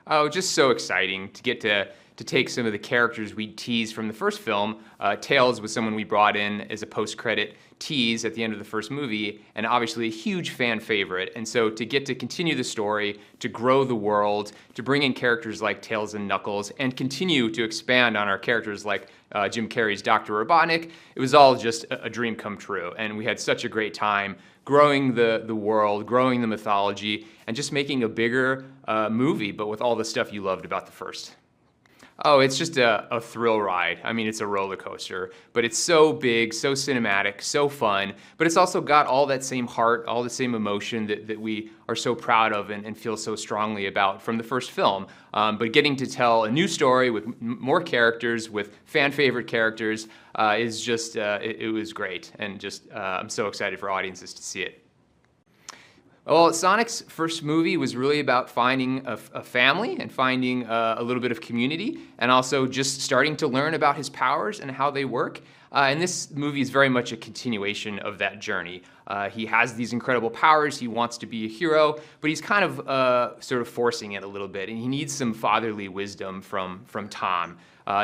Oh, just so exciting to get to take some of the characters we teased from the first film. Tails was someone we brought in as a post-credit tease at the end of the first movie, and obviously a huge fan favorite. And so to get to continue the story, to grow the world, to bring in characters like Tails and Knuckles, and continue to expand on our characters like Jim Carrey's Dr. Robotnik, it was all just a dream come true. And we had such a great time growing the world, growing the mythology, and just making a bigger movie, but with all the stuff you loved about the first. Oh, it's just a thrill ride. I mean, it's a roller coaster, but it's so big, so cinematic, so fun, but it's also got all that same heart, all the same emotion that we are so proud of and feel so strongly about from the first film. But getting to tell a new story with more characters, with fan favorite characters, is just, it was great. And just, I'm so excited for audiences to see it. Well, Sonic's first movie was really about finding a family and finding a little bit of community, and also just starting to learn about his powers and how they work. And this movie is very much a continuation of that journey. He has these incredible powers, he wants to be a hero, but he's kind of sort of forcing it a little bit, and he needs some fatherly wisdom from Tom.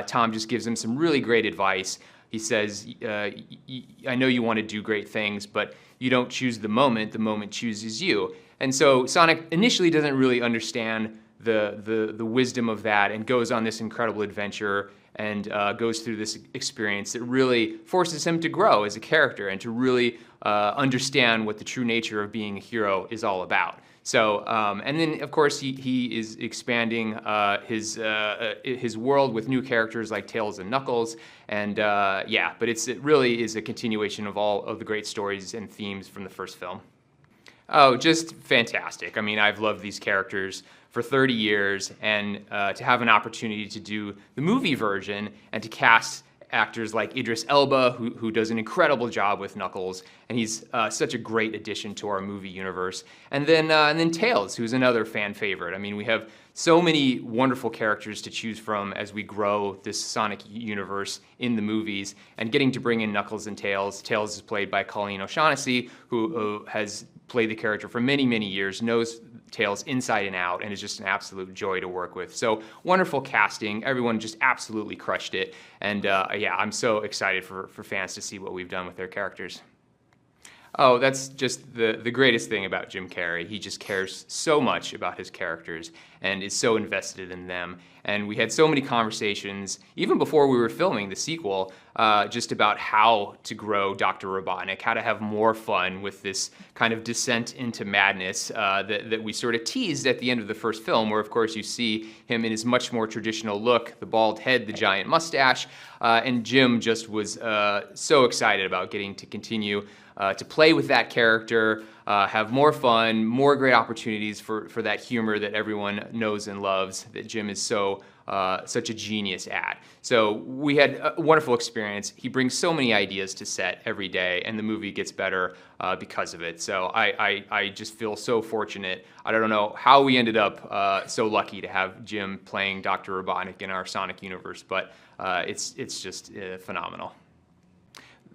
Tom just gives him some really great advice. He says, I know you want to do great things, but you don't choose the moment chooses you. And so Sonic initially doesn't really understand the wisdom of that and goes on this incredible adventure and goes through this experience that really forces him to grow as a character and to really understand what the true nature of being a hero is all about. So, and then of course he is expanding his world with new characters like Tails and Knuckles, and yeah, but it really is a continuation of all of the great stories and themes from the first film. Oh, just fantastic. I mean, I've loved these characters for 30 years, and to have an opportunity to do the movie version and to cast actors like Idris Elba, who does an incredible job with Knuckles, and he's such a great addition to our movie universe. And then Tails, who's another fan favorite. I mean, we have so many wonderful characters to choose from as we grow this Sonic universe in the movies, and getting to bring in Knuckles and Tails. Tails is played by Colleen O'Shaughnessy, who has played the character for many, many years, knows Tails inside and out, and is just an absolute joy to work with. So wonderful casting. Everyone just absolutely crushed it. And yeah, I'm so excited for fans to see what we've done with their characters. Oh, that's just the greatest thing about Jim Carrey. He just cares so much about his characters and is so invested in them. And we had so many conversations, even before we were filming the sequel, just about how to grow Dr. Robotnik, how to have more fun with this kind of descent into madness that we sort of teased at the end of the first film, where of course you see him in his much more traditional look, the bald head, the giant mustache, and Jim just was so excited about getting to continue to play with that character, have more fun, more great opportunities for that humor that everyone knows and loves, that Jim is such a genius at. So we had a wonderful experience. He brings so many ideas to set every day, and the movie gets better because of it. So I just feel so fortunate. I don't know how we ended up so lucky to have Jim playing Dr. Robotnik in our Sonic universe, but it's just phenomenal.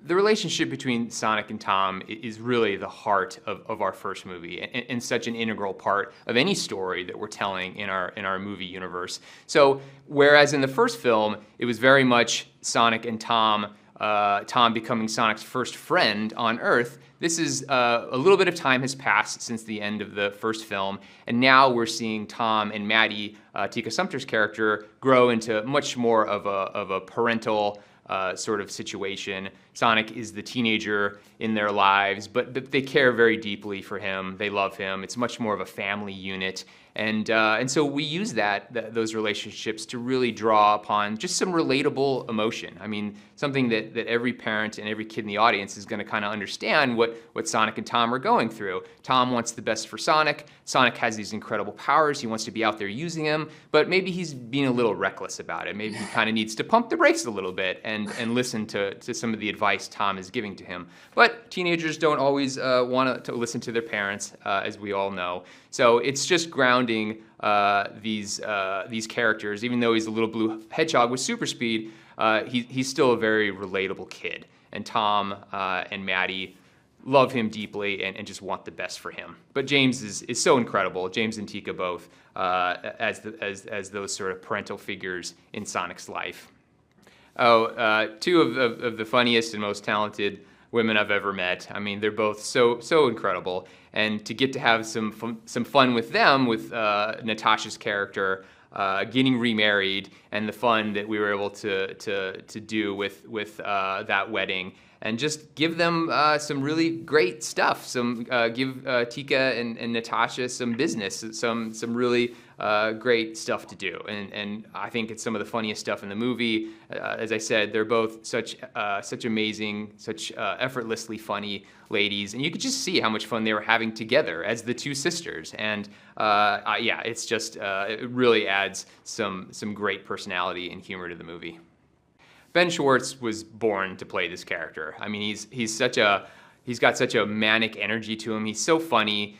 The relationship between Sonic and Tom is really the heart of our first movie, and such an integral part of any story that we're telling in our movie universe. So whereas in the first film, it was very much Sonic and Tom, Tom becoming Sonic's first friend on Earth, this is a little bit of time has passed since the end of the first film, and now we're seeing Tom and Maddie, Tika Sumpter's character, grow into much more of a parental sort of situation. Sonic is the teenager in their lives, but they care very deeply for him. They love him. It's much more of a family unit. And so we use those relationships to really draw upon just some relatable emotion. I mean, something that every parent and every kid in the audience is going to kind of understand what Sonic and Tom are going through. Tom wants the best for Sonic. Sonic has these incredible powers. He wants to be out there using them, but maybe he's being a little reckless about it. Maybe he kind of needs to pump the brakes a little bit and listen to some of the advice Tom is giving to him. But teenagers don't always want to listen to their parents, as we all know. So it's just grounding these characters. Even though he's a little blue hedgehog with super speed, he's still a very relatable kid. And Tom and Maddie love him deeply and just want the best for him. But James is so incredible. James and Tika both as those sort of parental figures in Sonic's life. Two of the funniest and most talented women I've ever met. I mean, they're both so incredible, and to get to have some fun with them, with Natasha's character getting remarried, and the fun that we were able to do with that wedding, and just give them some really great stuff. Give Tika and Natasha some business, some really great stuff to do, and I think it's some of the funniest stuff in the movie. As I said, they're both such amazing, such effortlessly funny ladies, and you could just see how much fun they were having together as the two sisters. And yeah, it's just it really adds some great personality and humor to the movie. Ben Schwartz was born to play this character. I mean, he's got such a manic energy to him. He's so funny.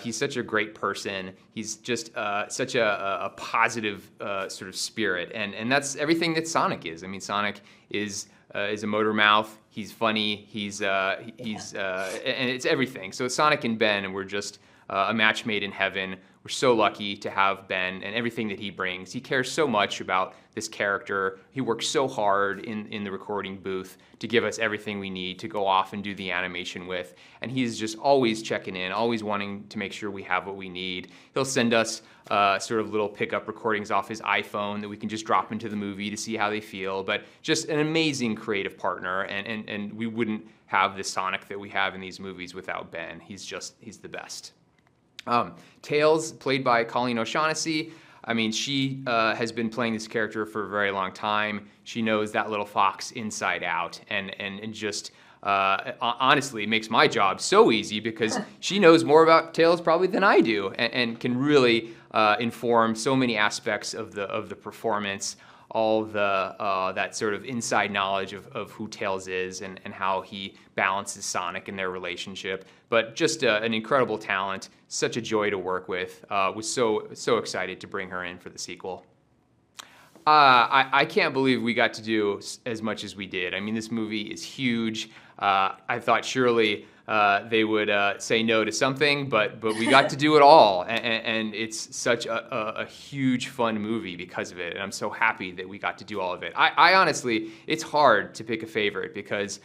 He's such a great person. He's just such a positive sort of spirit, and that's everything that Sonic is. I mean, Sonic is a motor mouth. He's funny. And it's everything. So Sonic and Ben were just a match made in heaven. We're so lucky to have Ben and everything that he brings. He cares so much about this character. He works so hard in the recording booth to give us everything we need to go off and do the animation with. And he's just always checking in, always wanting to make sure we have what we need. He'll send us sort of little pickup recordings off his iPhone that we can just drop into the movie to see how they feel. But just an amazing creative partner, and we wouldn't have the Sonic that we have in these movies without Ben. He's the best. Tails, played by Colleen O'Shaughnessy. I mean, she has been playing this character for a very long time. She knows that little fox inside out, and just honestly makes my job so easy because she knows more about Tails probably than I do, and can really inform so many aspects of the performance. All that sort of inside knowledge of who Tails is and how he balances Sonic and their relationship. But just an incredible talent, such a joy to work with. Was so excited to bring her in for the sequel. I can't believe we got to do as much as we did. I mean, this movie is huge. I thought surely they would say no to something, but we got to do it all, and it's such a huge fun movie because of it, and I'm so happy that we got to do all of it. I honestly, it's hard to pick a favorite because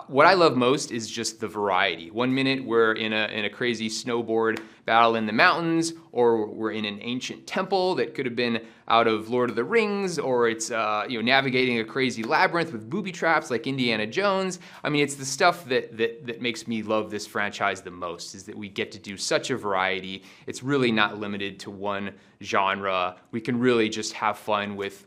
what I love most is just the variety. 1 minute we're in a crazy snowboard battle in the mountains, or we're in an ancient temple that could have been out of Lord of the Rings, or it's navigating a crazy labyrinth with booby traps like Indiana Jones. I mean, it's the stuff that makes me love this franchise the most, is that we get to do such a variety. It's really not limited to one genre. We can really just have fun with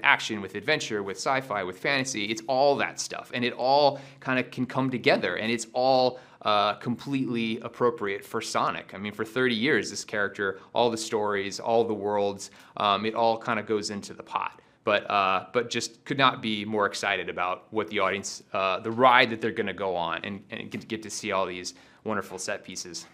action, with adventure, with sci-fi, with fantasy. It's all that stuff, and it all kind of can come together, and it's all completely appropriate for Sonic. I mean, for 30 years, this character, all the stories, all the worlds, it all kind of goes into the pot. But just could not be more excited about what the audience, the ride that they're going to go on, and get to see all these wonderful set pieces.